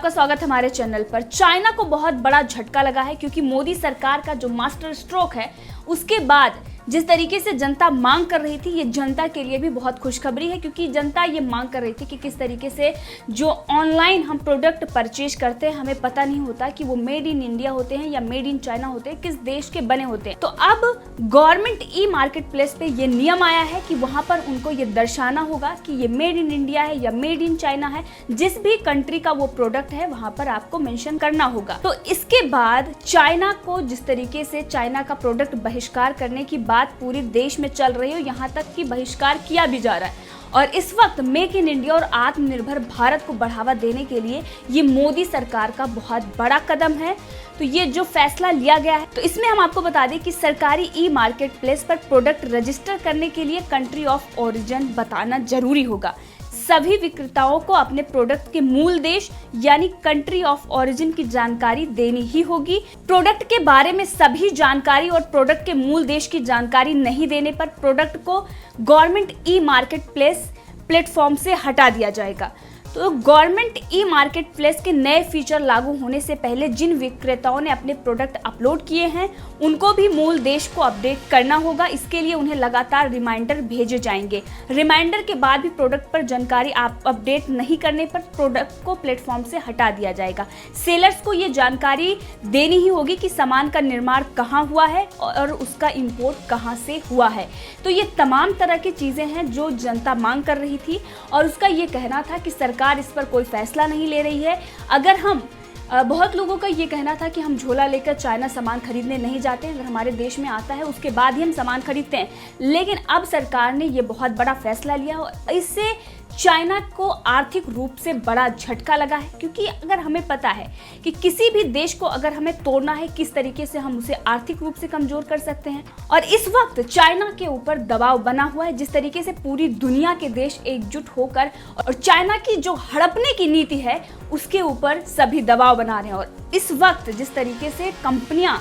आपका स्वागत हमारे चैनल पर। चाइना को बहुत बड़ा झटका लगा है क्योंकि मोदी सरकार का जो मास्टर स्ट्रोक है उसके बाद जिस तरीके से जनता मांग कर रही थी, ये जनता के लिए भी बहुत खुशखबरी है क्योंकि जनता ये मांग कर रही थी कि किस तरीके से जो ऑनलाइन हम प्रोडक्ट परचेज करते हैं हमें पता नहीं होता कि वो मेड इन इंडिया होते हैं या मेड इन चाइना होते हैं, किस देश के बने होते हैं। तो अब गवर्नमेंट ई मार्केट प्लेस पे ये नियम आया है कि वहां पर उनको ये दर्शाना होगा कि ये मेड इन इंडिया है या मेड इन चाइना है। जिस भी कंट्री का वो प्रोडक्ट है वहां पर आपको मेंशन करना होगा। तो इसके बाद चाइना को जिस तरीके से चाइना का प्रोडक्ट बहिष्कार करने की बात पूरे देश में चल रही है, यहाँ तक कि बहिष्कार किया भी जा रहा है। और इस वक्त मेक इन इंडिया और आत्मनिर्भर भारत को बढ़ावा देने के लिए ये मोदी सरकार का बहुत बड़ा कदम है। तो ये जो फैसला लिया गया है, तो इसमें हम आपको बता दें कि सरकारी ई मार्केट प्लेस पर प्रोडक्ट रजिस्टर करने के लिए कंट्री ऑफ ओरिजिन बताना जरूरी होगा। सभी विक्रेताओं को अपने प्रोडक्ट के मूल देश यानी कंट्री ऑफ ओरिजिन की जानकारी देनी ही होगी। प्रोडक्ट के बारे में सभी जानकारी और प्रोडक्ट के मूल देश की जानकारी नहीं देने पर प्रोडक्ट को government e market place platform से हटा दिया जाएगा। तो गवर्नमेंट ई मार्केट प्लेस के नए फीचर लागू होने से पहले जिन विक्रेताओं ने अपने प्रोडक्ट अपलोड किए हैं उनको भी मूल देश को अपडेट करना होगा। इसके लिए उन्हें लगातार रिमाइंडर भेजे जाएंगे। रिमाइंडर के बाद भी प्रोडक्ट पर जानकारी आप अपडेट नहीं करने पर प्रोडक्ट को प्लेटफॉर्म से हटा दिया जाएगा। सेलर्स को ये जानकारी देनी ही होगी कि सामान का निर्माण कहाँ हुआ है और उसका इंपोर्ट कहाँ से हुआ है। तो ये तमाम तरह की चीजें हैं जो जनता मांग कर रही थी और उसका ये कहना था कि सरकार इस पर कोई फैसला नहीं ले रही है। अगर हम बहुत लोगों का ये कहना था कि हम झोला लेकर चाइना सामान खरीदने नहीं जाते हैं, अगर हमारे देश में आता है उसके बाद ही हम सामान खरीदते हैं। लेकिन अब सरकार ने ये बहुत बड़ा फैसला लिया और इससे चाइना को आर्थिक रूप से बड़ा झटका लगा है क्योंकि अगर हमें पता है कि किसी भी देश को अगर हमें तोड़ना है किस तरीके से हम उसे आर्थिक रूप से कमजोर कर सकते हैं। और इस वक्त चाइना के ऊपर दबाव बना हुआ है, जिस तरीके से पूरी दुनिया के देश एकजुट होकर और चाइना की जो हड़पने की नीति है उसके ऊपर सभी दबाव बना रहे हैं। और इस वक्त जिस तरीके से कंपनियां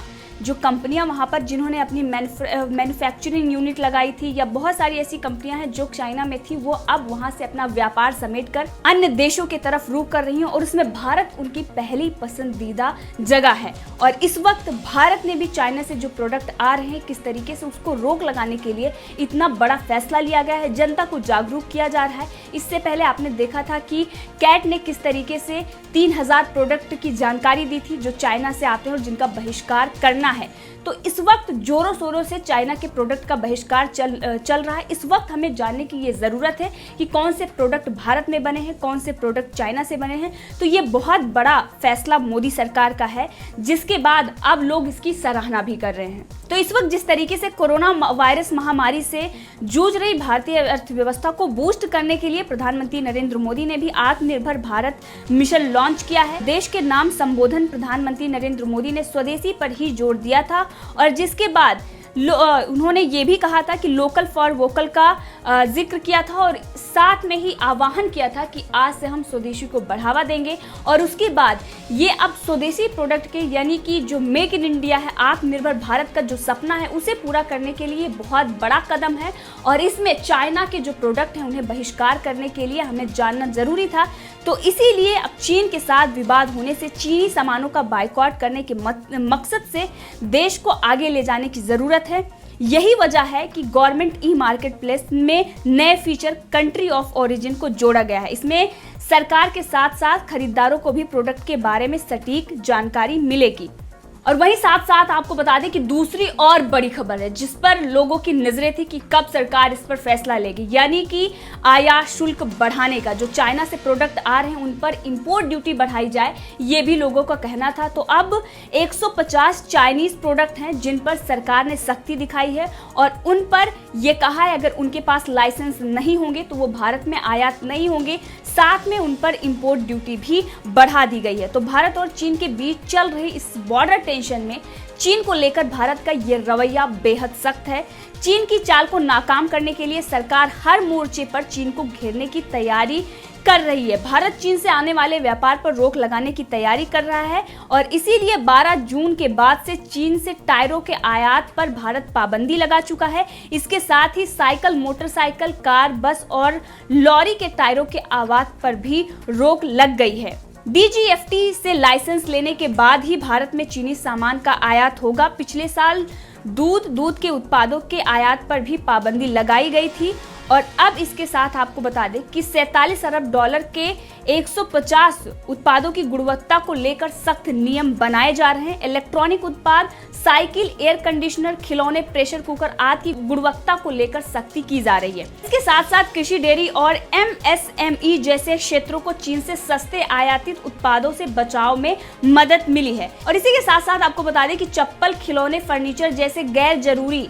वहां पर जिन्होंने अपनी मैन्युफैक्चरिंग यूनिट लगाई थी या बहुत सारी ऐसी कंपनियां हैं जो चाइना में थी, वो अब वहां से अपना व्यापार समेटकर अन्य देशों की तरफ रुख कर रही हैं और उसमें भारत उनकी पहली पसंदीदा जगह है। और इस वक्त भारत ने भी चाइना से जो प्रोडक्ट आ रहे हैं किस तरीके से उसको रोक लगाने के लिए इतना बड़ा फैसला लिया गया है। जनता को जागरूक किया जा रहा है। इससे पहले आपने देखा था कि कैट ने किस तरीके से 3000 प्रोडक्ट की जानकारी दी थी जो चाइना से आते हैं और जिनका बहिष्कार करना है। तो इस वक्त जोरों शोरों से चाइना के प्रोडक्ट का बहिष्कार चल रहा है। इस वक्त हमें जानने की ये ज़रूरत है कि कौन से प्रोडक्ट भारत में बने हैं, कौन से प्रोडक्ट चाइना से बने हैं। तो ये बहुत बड़ा फैसला मोदी सरकार का है जिसके बाद अब लोग इसकी सराहना भी कर रहे हैं। तो इस वक्त जिस तरीके से कोरोना वायरस महामारी से जूझ रही भारतीय अर्थव्यवस्था को बूस्ट करने के लिए प्रधानमंत्री नरेंद्र मोदी ने भी आत्मनिर्भर भारत मिशन लॉन्च किया है। देश के नाम संबोधन प्रधानमंत्री नरेंद्र मोदी ने स्वदेशी पर ही जोर दिया था और जिसके बाद उन्होंने ये भी कहा था कि लोकल फॉर वोकल का जिक्र किया था और साथ में ही आह्वान किया था कि आज से हम स्वदेशी को बढ़ावा देंगे। और उसके बाद ये अब स्वदेशी प्रोडक्ट के यानी कि जो मेक इन इंडिया है, आत्मनिर्भर भारत का जो सपना है उसे पूरा करने के लिए बहुत बड़ा कदम है। और इसमें चाइना के जो प्रोडक्ट हैं उन्हें बहिष्कार करने के लिए हमें जानना जरूरी था। तो इसीलिए अब चीन के साथ विवाद होने से चीनी सामानों का बायकॉट करने के मकसद से देश को आगे ले जाने की जरूरत है। यही वजह है कि गवर्नमेंट ई मार्केट प्लेस में नए फीचर कंट्री ऑफ ओरिजिन को जोड़ा गया है। इसमें सरकार के साथ साथ खरीदारों को भी प्रोडक्ट के बारे में सटीक जानकारी मिलेगी। और वहीं साथ साथ आपको बता दें कि दूसरी और बड़ी खबर है जिस पर लोगों की नजरें थी कि कब सरकार इस पर फैसला लेगी, यानी कि आयात शुल्क बढ़ाने का। जो चाइना से प्रोडक्ट आ रहे हैं उन पर इंपोर्ट ड्यूटी बढ़ाई जाए, ये भी लोगों का कहना था। तो अब 150 चाइनीज प्रोडक्ट हैं जिन पर सरकार ने सख्ती दिखाई है और उन पर यह कहा है अगर उनके पास लाइसेंस नहीं होंगे तो वो भारत में आयात नहीं होंगे। साथ में उन पर इंपोर्ट ड्यूटी भी बढ़ा दी गई है। तो भारत और चीन के बीच चल रही इस बॉर्डर टेंशन में चीन को लेकर भारत का ये रवैया बेहद सख्त है। चीन की चाल को नाकाम करने के लिए सरकार हर मोर्चे पर चीन को घेरने की तैयारी कर रही है। भारत चीन से आने वाले व्यापार पर रोक लगाने की तैयारी कर रहा है और इसीलिए 12 जून के बाद से चीन से टायरों के आयात पर भारत पाबंदी लगा चुका है। इसके साथ ही साइकिल, मोटरसाइकिल, कार, बस और लॉरी के टायरों के आयात पर भी रोक लग गई है। डीजीएफटी से लाइसेंस लेने के बाद ही भारत में चीनी सामान का आयात होगा। पिछले साल दूध के उत्पादों के आयात पर भी पाबंदी लगाई गई थी और अब इसके साथ आपको बता दें कि 47 अरब डॉलर के 150 उत्पादों की गुणवत्ता को लेकर सख्त नियम बनाए जा रहे हैं। इलेक्ट्रॉनिक उत्पाद, साइकिल, एयर कंडीशनर, खिलौने, प्रेशर कुकर आदि की गुणवत्ता को लेकर सख्ती की जा रही है। इसके साथ साथ कृषि, डेयरी और एमएसएमई जैसे क्षेत्रों को चीन से सस्ते आयातित उत्पादों से बचाव में मदद मिली है। और इसी के साथ साथ आपको बता दें कि चप्पल, खिलौने, फर्नीचर जैसे गैर जरूरी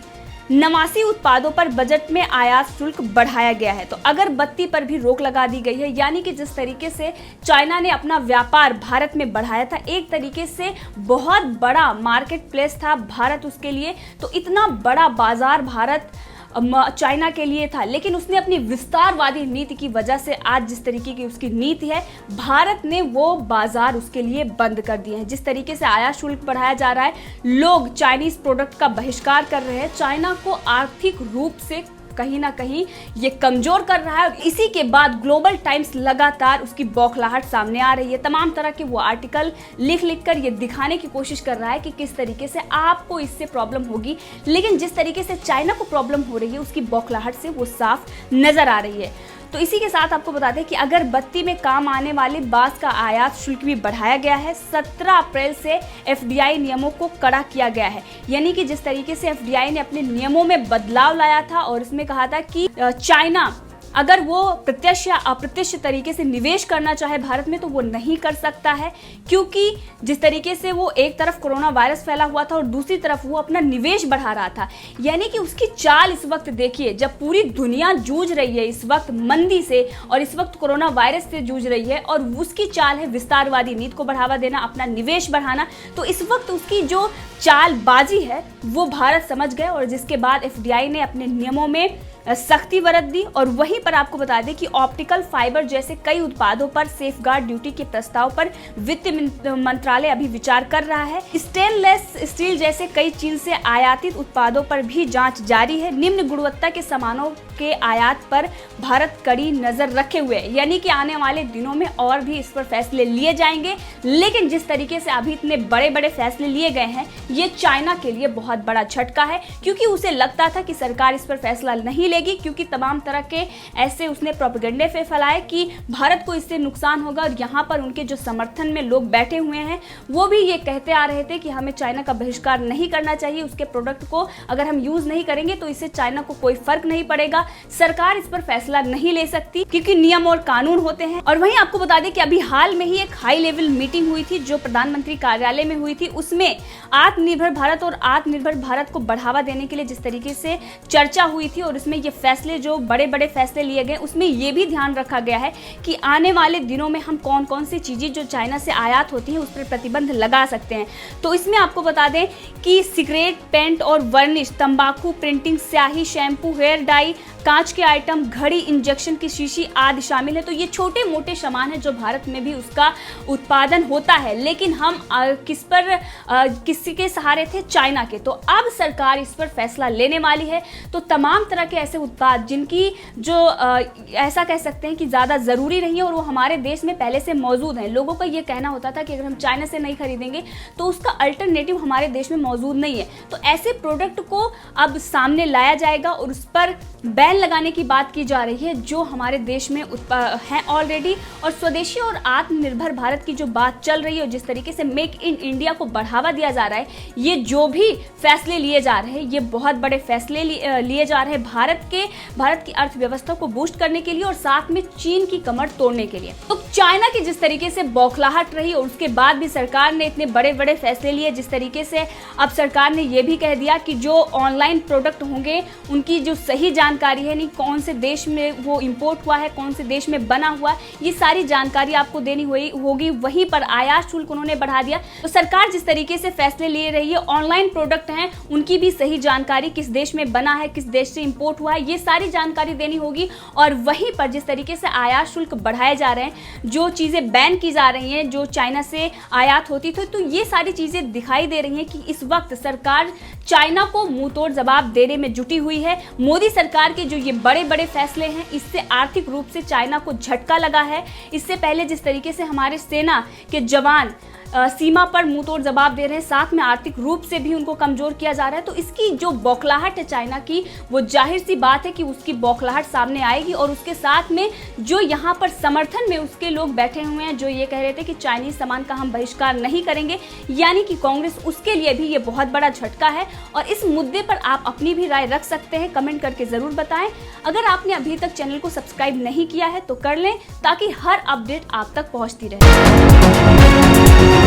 नवासी उत्पादों पर बजट में आयात शुल्क बढ़ाया गया है। तो अगरबत्ती पर भी रोक लगा दी गई है, यानी कि जिस तरीके से चाइना ने अपना व्यापार भारत में बढ़ाया था, एक तरीके से बहुत बड़ा मार्केट प्लेस था भारत उसके लिए, तो इतना बड़ा बाजार भारत चाइना के लिए था, लेकिन उसने अपनी विस्तारवादी नीति की वजह से आज जिस तरीके की उसकी नीति है, भारत ने वो बाजार उसके लिए बंद कर दिए हैं। जिस तरीके से आयात शुल्क बढ़ाया जा रहा है, लोग चाइनीज प्रोडक्ट का बहिष्कार कर रहे हैं, चाइना को आर्थिक रूप से कहीं ना कहीं ये कमजोर कर रहा है। इसी के बाद ग्लोबल टाइम्स लगातार उसकी बौखलाहट सामने आ रही है। तमाम तरह के वो आर्टिकल लिख कर ये दिखाने की कोशिश कर रहा है कि किस तरीके से आपको इससे प्रॉब्लम होगी, लेकिन जिस तरीके से चाइना को प्रॉब्लम हो रही है उसकी बौखलाहट से वो साफ नजर आ रही है। तो इसी के साथ आपको बता दें कि अगरबत्ती में काम आने वाले बांस का आयात शुल्क भी बढ़ाया गया है। 17 अप्रैल से एफडीआई नियमों को कड़ा किया गया है, यानी कि जिस तरीके से एफडीआई ने अपने नियमों में बदलाव लाया था और इसमें कहा था कि चाइना अगर वो प्रत्यक्ष या अप्रत्यक्ष तरीके से निवेश करना चाहे भारत में तो वो नहीं कर सकता है, क्योंकि जिस तरीके से वो एक तरफ कोरोना वायरस फैला हुआ था और दूसरी तरफ वो अपना निवेश बढ़ा रहा था। यानी कि उसकी चाल इस वक्त देखिए, जब पूरी दुनिया जूझ रही है इस वक्त मंदी से और इस वक्त कोरोना वायरस से जूझ रही है, और उसकी चाल है विस्तारवादी नीति को बढ़ावा देना, अपना निवेश बढ़ाना। तो इस वक्त उसकी जो चालबाजी है वो भारत समझ गए और जिसके बाद एफडीआई ने अपने नियमों में सख्ती बरत दी। और वहीं पर आपको बता दें कि ऑप्टिकल फाइबर जैसे कई उत्पादों पर सेफगार्ड ड्यूटी के प्रस्ताव पर वित्त मंत्रालय अभी विचार कर रहा है। स्टेनलेस स्टील जैसे कई चीन से आयातित उत्पादों पर भी जांच जारी है। निम्न गुणवत्ता के सामानों के आयात पर भारत कड़ी नजर रखे हुए है, यानी कि आने वाले दिनों में और भी इस पर फैसले लिए जाएंगे। लेकिन जिस तरीके से अभी इतने बड़े बड़े फैसले लिए गए हैं, ये चाइना के लिए बहुत बड़ा झटका है, क्योंकि उसे लगता था कि सरकार इस पर फैसला नहीं लेगी, क्योंकि तमाम तरह के ऐसे उसने प्रोपेगेंडे फैलाए कि भारत को इससे नुकसान होगा। और यहाँ पर उनके जो समर्थन में लोग बैठे हुए हैं वो भी ये कहते आ रहे थे कि हमें चाइना का बहिष्कार नहीं करना चाहिए, उसके प्रोडक्ट को अगर हम यूज नहीं करेंगे तो इससे चाइना को कोई फर्क नहीं पड़ेगा, सरकार इस पर फैसला नहीं ले सकती क्योंकि नियम और कानून होते हैं। और वहीं आपको बता दें कि अभी हाल में ही एक हाई लेवल मीटिंग हुई थी जो प्रधानमंत्री कार्यालय में हुई थी, उसमें आत्मनिर्भर भारत और आत्मनिर्भर भारत को बढ़ावा देने के लिए जिस तरीके से चर्चा हुई थी और इसमें ये फैसले जो बड़े बड़े फैसले लिए गए, उसमें ये भी ध्यान रखा गया है कि आने वाले दिनों में हम कौन कौन सी चीजें जो चाइना से आयात होती हैं उस पर प्रतिबंध लगा सकते हैं। तो इसमें आपको बता दें कि सिगरेट, पेंट और वर्निश, तंबाकू, प्रिंटिंग, स्याही, शैम्पू, हेयर डाई, कांच के आइटम, घड़ी, इंजेक्शन की शीशी आदि शामिल है। तो ये छोटे मोटे सामान है जो भारत में भी उसका उत्पादन होता है, लेकिन हम किसी के सहारे थे, चाइना के। तो अब सरकार इस पर फैसला लेने वाली है। तो तमाम तरह के ऐसे उत्पाद जिनकी जो ऐसा कह सकते हैं कि ज़्यादा ज़रूरी नहीं है और वो हमारे देश में पहले से मौजूद हैं। लोगों का ये कहना होता था कि अगर हम चाइना से नहीं खरीदेंगे तो उसका अल्टरनेटिव हमारे देश में मौजूद नहीं है। तो ऐसे प्रोडक्ट को अब सामने लाया जाएगा और उस पर बैन लगाने की बात की जा रही है जो हमारे देश में हैं ऑलरेडी। और स्वदेशी और आत्मनिर्भर भारत की जो बात चल रही है और जिस तरीके से मेक इन इंडिया को बढ़ावा दिया जा रहा है, ये जो भी फैसले लिए जा रहे हैं ये बहुत बड़े फैसले लिए जा रहे हैं भारत की अर्थव्यवस्था को बूस्ट करने के लिए और साथ में चीन की कमर तोड़ने के लिए। तो चाइना की जिस तरीके से बौखलाहट रही और उसके बाद भी सरकार ने इतने बड़े बड़े फैसले लिए, जिस तरीके से अब सरकार ने यह भी कह दिया कि जो ऑनलाइन प्रोडक्ट होंगे उनकी जो सही जानकारी है, नहीं कौन से देश में वो इंपोर्ट हुआ है, कौन से देश में बना हुआ, ये सारी जानकारी आपको देनी होगी। वहीं पर आयात शुल्क उन्होंने बढ़ा दिया। तो सरकार जिस तरीके से फैसले ले रही है, ऑनलाइन प्रोडक्ट हैं उनकी भी सही जानकारी, किस देश में बना है, किस देश से इंपोर्ट हुआ है, ये सारी जानकारी देनी होगी। और वहीं पर जिस तरीके से आयात शुल्क बढ़ाए जा रहे हैं, जो चीजें बैन की जा रही हैं जो चाइना से आयात होती थी, तो ये सारी चीजें दिखाई दे रही हैं कि इस वक्त सरकार चाइना को मुंहतोड़ जवाब देने में जुटी हुई है। मोदी सरकार के जो ये बड़े बड़े फैसले हैं, इससे आर्थिक रूप से चाइना को झटका लगा है। इससे पहले जिस तरीके से हमारे सेना के जवान सीमा पर मुंह तोड़ जवाब दे रहे हैं, साथ में आर्थिक रूप से भी उनको कमजोर किया जा रहा है, तो इसकी जो बौखलाहट है चाइना की, वो जाहिर सी बात है कि उसकी बौखलाहट सामने आएगी। और उसके साथ में जो यहाँ पर समर्थन में उसके लोग बैठे हुए हैं, जो ये कह रहे थे कि चाइनीज सामान का हम बहिष्कार नहीं करेंगे, यानी कि कांग्रेस, उसके लिए भी ये बहुत बड़ा झटका है। और इस मुद्दे पर आप अपनी भी राय रख सकते हैं, कमेंट करके जरूर बताएं। अगर आपने अभी तक चैनल को सब्सक्राइब नहीं किया है तो कर लें, ताकि हर अपडेट आप तक पहुंचती रहे।